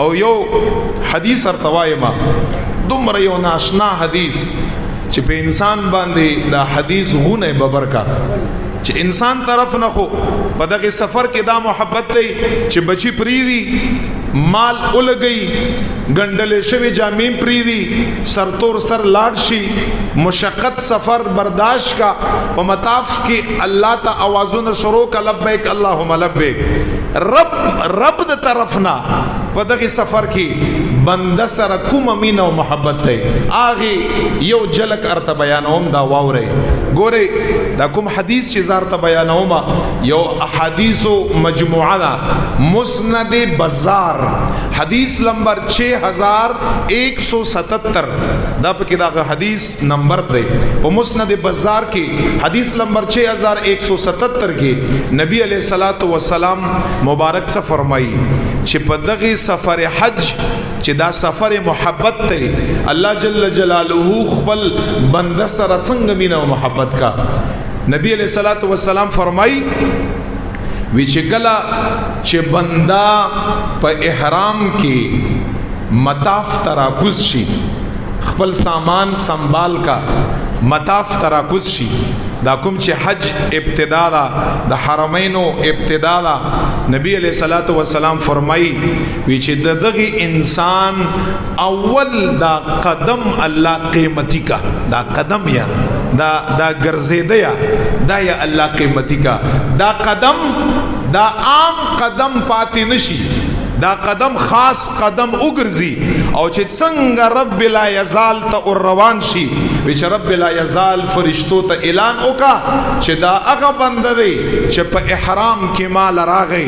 او یو حدیث ارتوایما دومره یو ناشنا حدیث چې په انسان باندې دا حدیث غونه ببرکا چې انسان طرف نه خو په دغه سفر کې دا محبت دی چې بچی پریدي مال اولګي ګندلې شوی جامې پریدي سرتور سر لاړ شي مشقت سفر برداشت کا په مطاف کې الله ته आवाजونه شروع ک لبیک اللهم لبیک رب د طرفنا په دغه سفر کې بنده سره کوم مینه او محبت دی اغه یو جلک ارته بیانوم دا واوري ګوره دا کوم حدیث چې زارته بیانوم یو احادیث مجموعه ده مسند بازار حدیث نمبر 6177 دا پکې دا حدیث نمبر دی په مسند بازار کې حدیث نمبر 6177 کې نبی علیہ الصلوۃ والسلام مبارک سے فرمائی چې په دغه سفر حج چې دا سفر محبت ته الله جل جلاله خپل بنده سره څنګه مینا او محبت کا نبی علیہ الصلوۃ والسلام فرمائی وی چې کلا چې بندا په احرام کې مطاف تراکوز شي خپل سامان سنبال کا مطاف تراکوز شي دا کوم چې حج ابتدا دا د حرمینو ابتدا دا نبی علیہ الصلوۃ والسلام فرمائی وی چې دغه انسان اول دا قدم الله قیمتی کا دا قدم یا دا ګرځیدا یا دا یا الله قیمتی کا دا قدم دا عام قدم پاتې نشي دا قدم خاص قدم وګرځي او چې څنګه رب لا یزال ته روان شي چې رب لا یزال فرشتو ته اعلان وکا چې دا هغه بنده دی چې په احرام کې مال راغی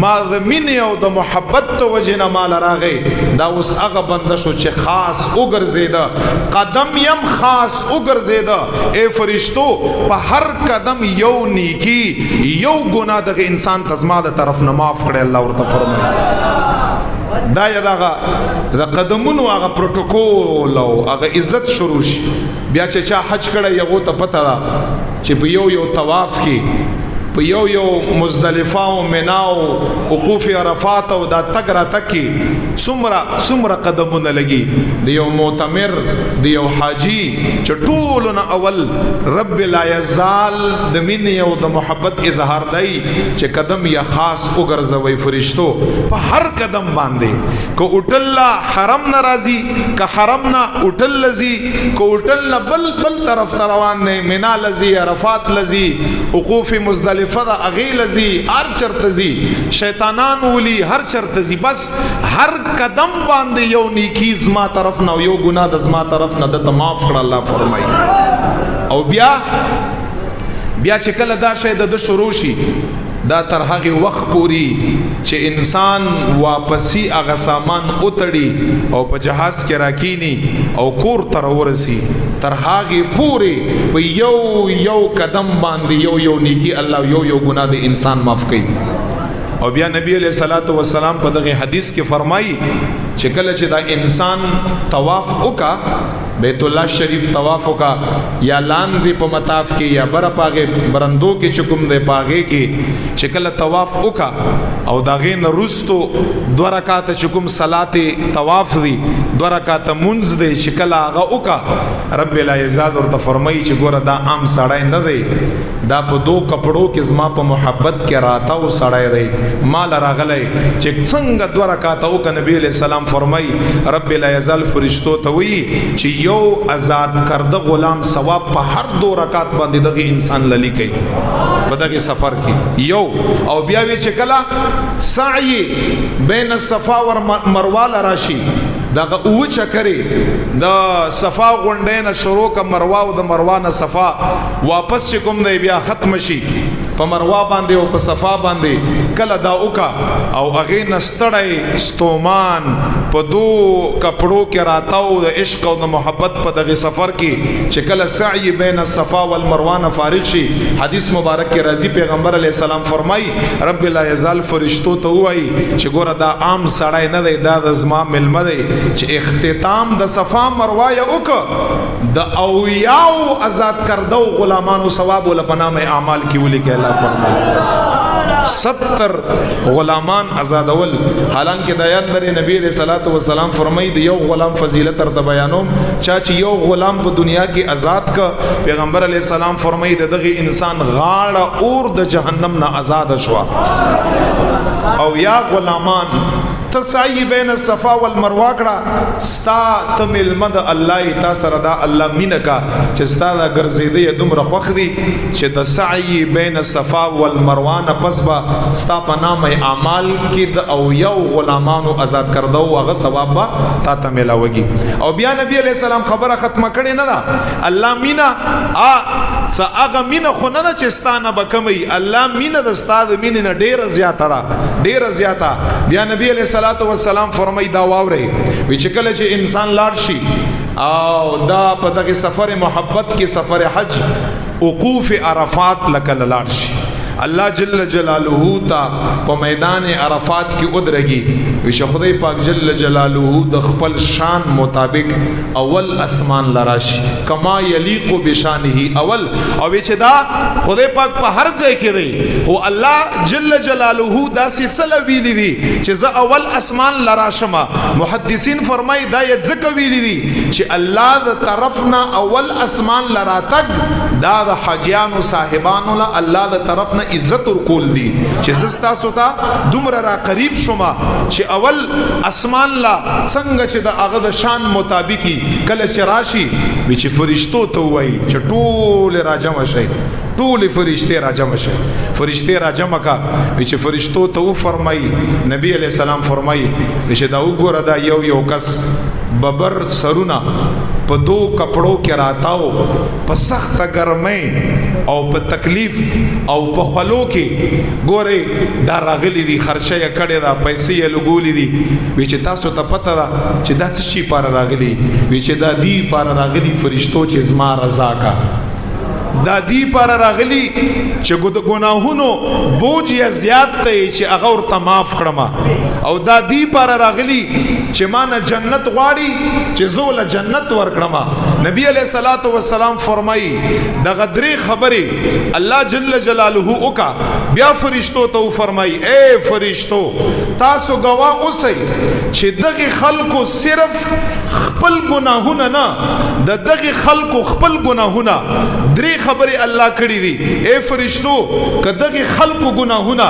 ما د مینې او د محبت ته وجنه مال راغی دا اوس هغه بنده شو چې خاص وګرځیدا قدم یم خاص وګرځیدا اے فرشتو په هر قدم یو نیکی یو ګناه د انسان تزما د طرف نه معاف کړي الله ورته فرمایي دا یا دا قدمونو هغه پروتوکول او هغه عزت شروع شي بیا چې چا حج کړه یو ته پته ده چې په یو طواف کې په یو مزدلفه او منا او وقوف عرفات او دا تک را تکي څومره قدمونه لګي د یو معتمر د یو حاجی چې ټولونه اول رب لا یزال د مینې او د محبت اظهار دی چې قدم یا خاص وګرځوي فرشتو په هر قدم باندې کو اٹلا حرم ناراضي که حرم نا اٹل لذي کو اٹل بل طرف روان نه منا لذي عرفات لذي وقوف مزدلفه دا اغي لذي هر چرته زي شیطانان ولي هر چرته زي بس هر قدم باندې یو نیکی زما طرف نه یو ګناه د زما طرف نه د معاف کړه الله فرمایي او بیا چې کله دا شی د شروع شي دا تر هغه وخت پوری چې انسان واپسی هغه سامان اوتړي او په جهاز کې راکینی او کور تر ورسی تر هغه پوری په یو قدم باندې یو نیکی الله یو ګناه د انسان معاف کوي او بیا نبی علیہ الصلوۃ والسلام په دغه حدیث کې فرمایي چې کله چې دا انسان طواف وکا بیت الله شریف طواف وکا یا لاندې په مطاف کې یا بر پاغه برندو کې چکم دی پاغه کې چې کله طواف وکا او دا غین رستو دو رکعات چکم صلات طواف دی دو رکعات منځ دی چې کله هغه وکا رب لا یزاد ورته فرمایي چې ګوره دا عام سړی نه دی دا په دو کپڑو کې زما په محبت کې راته او سړی دی مال راغلی چې څنګه دو رکعات وکا نبی علیہ السلام فرمایي رب لا یزال فرشتو ته وی چې یو آزاد کرده غلام ثواب په هر دو رکعات باندې دغه انسان للی کوي په دغه سفر کې یو او بیا وی چې کلا سعی بین الصفا و مروه راشي دغه او چکرې د صفا غونډې نه شروع ک مروه او د مروه نه صفا واپس چې کوم دی بیا ختم شي په مروه باندې او په صفا باندې کله دا وکا او هغه نستړی ستومان په دو کپړو کې راتاو د عشق او د محبت په دغه سفر کې چې کله سعی بین الصفا والمروه فارغ شي حدیث مبارک کې راځي پیغمبر علیه السلام فرمای رب لا یزال فرشتو ته وایي چې ګوره دا عام سړی نه دی دا د زما ملمه دی چې اختتام د صفا مروه یا وک د اویاو آزاد کردو غلامانو ثواب ول په نامه اعمال کې ولیکه الله فرمایي 70 غلامان آزادول. حالانکه د آیات لري نبی علیہ الصلوۃ والسلام فرمایي د یو غلام فضیلت تر بیانوم چا چې یو غلام په دنیا کې آزاد ک پیغمبر علیہ السلام فرمایي دغه انسان غاړه اور د جهنم نه آزاد شوا. او یا غلامان تسعی بین الصفا والمروه کړه ستا تمل مد الله تا سره دا الله مینه کا چې ستا دا ګرځېدې دومره خوښ دي چې د سعی بین الصفا والمروه نه پس به ستا په نامه اعمال کې د او یو غلامانو آزاد کړدو هغه ثواب به تا ته ملاوږي. او بیا نبی علیہ السلام خبره ختمه کړې نه ده الله مینه هغه مینه خو نه ده چې ستا نه به کمی الله مینه د ستا د مینې نه ډېره زیاته ده ډېره زیاته. بیا نبی علیہ السلام فرمای دا واوري وی چې کله چې انسان لاړ شي او دا په دغه سفر محبت کې سفر حج وقوف عرفات لکه لاړ شي الله جل جلاله تا په میدان عرفات کې ودرېږي وی چې خدای پاک جل جلاله د خپل شان مطابق اول اسمان لراشي کما یلیق بشانه اول او چې دا خدای پاک په هر ځای کې دی خو الله جل جلاله دا سلسله ویلي دي چې زه اول اسمان لراشم. محدثین فرمای دا یې ځکه ویلي دي چې الله د طرفنا اول اسمان لراتګ دا د حاجیانو صاحبانو له الله د طرفنا عزت ورکول دي چې زستا سوتا دومره را قریب شوما چې اول اسمان لا څنګه چې د هغه د شان مطابقي کله چې راشي وی چې فرشتو ته وایي چې ټول راجم شي ټول فرشته راجم شي فرشته راجم کا وی چې فرشتو ته فرمایي نبی علیہ السلام فرمایي چې دا وګوره دا یو کس ببر سرونا په دو کپڑوں کې راتاو په سخت ګرمۍ او په تکلیف او په خلو کې ګوره دا راغلي دي خرچه یې کړې ده پیسې یې لګولې دي وی چې تاسو ته پته ده چې دا څه شي پاره راغلي وی چې دا دی پاره راغلي فرشتو چې زما رضا کا دا دی پاره راغلي چې ګناهونو بوج یې زیات دی چې هغه ورته معاف کړم او دا دی پاره راغلي چې ما نه جنت غواړي چې زول جنت ورکړم. نبی علیہ الصلوۃ والسلام فرمایي د غدری خبره الله جل جلاله وکا بیا فرشتو ته فرمایي اے فرشتو تاسو گواه اوسئ چې دغه خلکو صرف خپل گناهونه نه دغه خلکو خپل گناهونه درې خبره الله کړی دي. اے فرشتو کدغه خلکو گناهونه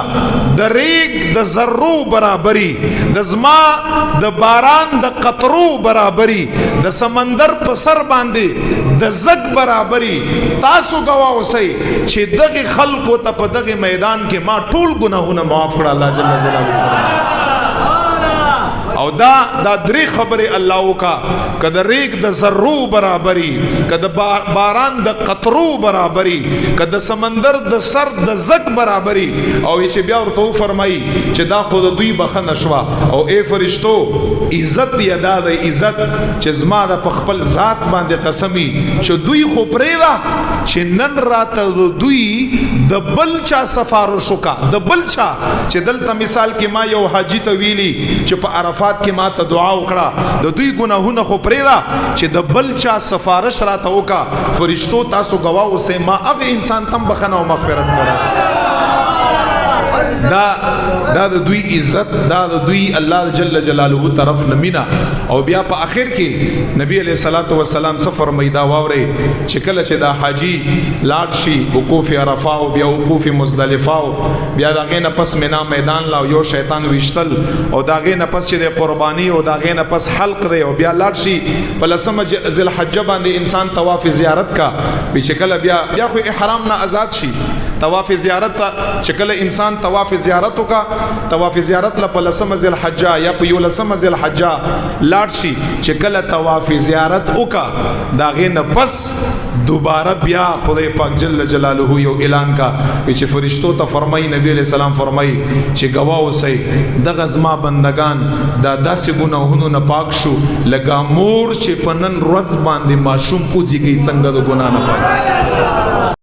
د ریګ د ذرو برابرۍ د زما د باران د قطرو برابرۍ د سمندر په سر باندې د زګ برابرۍ تاسو گواه اوسئ چې دغه خلکو ته په دغه میدان کې ما ټول گناهونه معاف کړه الله جل جلاله. او دا درې خبره الله وکا کده ریګ د ذرو برابرۍ کده باران د قطرو برابرۍ کده سمندر د سر د زک برابرۍ او چې بیا ورته فرمایي چې دا خود دوی بخنه شوا او اے فرشتو عزت یاده د عزت چې زما د خپل ذات باندې قسمی چې دوی خو پرېدا چې نن راته دوی د بلچا سفارش وکا د بلچا چې دلته مثال کې ما یو حاجی ته ویلی چې په عرفات کې ما ته دعا وکړه د دوی ګناهونه خو پرېدا چې د بلچا سفارش راته وکا فرشتو تاسو گواه اوسئ ما هغه انسان تم بخنه او مغفرت کړه. دا د دوی عزت دا د دوی الله جل جلاله طرف نمینا. او بیا په اخر کې نبی علیہ الصلوۃ والسلام سفر میدا واوري چې کله چې دا حاجی لاړ شي وقوف عرفه او بیا وقوف مزدلفه بیا دا غینه پس مینا میدان لا یو شیطان وشتل او دا غینه پس چې د قربانی او دا غینه پس حلق دی او بیا لاړ شي په لسمه ذل حجه باندې انسان طواف زیارت کا چې کله بیا خو احرام نه آزاد شي طواف زیارت چې کله انسان طواف زیارت وکا طواف زیارت ل په لسمه ذل حجه یا په یو لسمه ذل حجه لاړ شي چې کله طواف زیارت وکا دا غینه پس دوباره بیا خدای پاک جل جلاله یو اعلان کا چې فرشتو ته فرمایي نبی علیہ السلام فرمایي چې گواه اوسئ د غزما بندگان دا داسې ګناهونو نه پاک شو لکه مور چې په نن ورځ باندې ماشوم اوځي کوي څنګه د ګناه نه پاک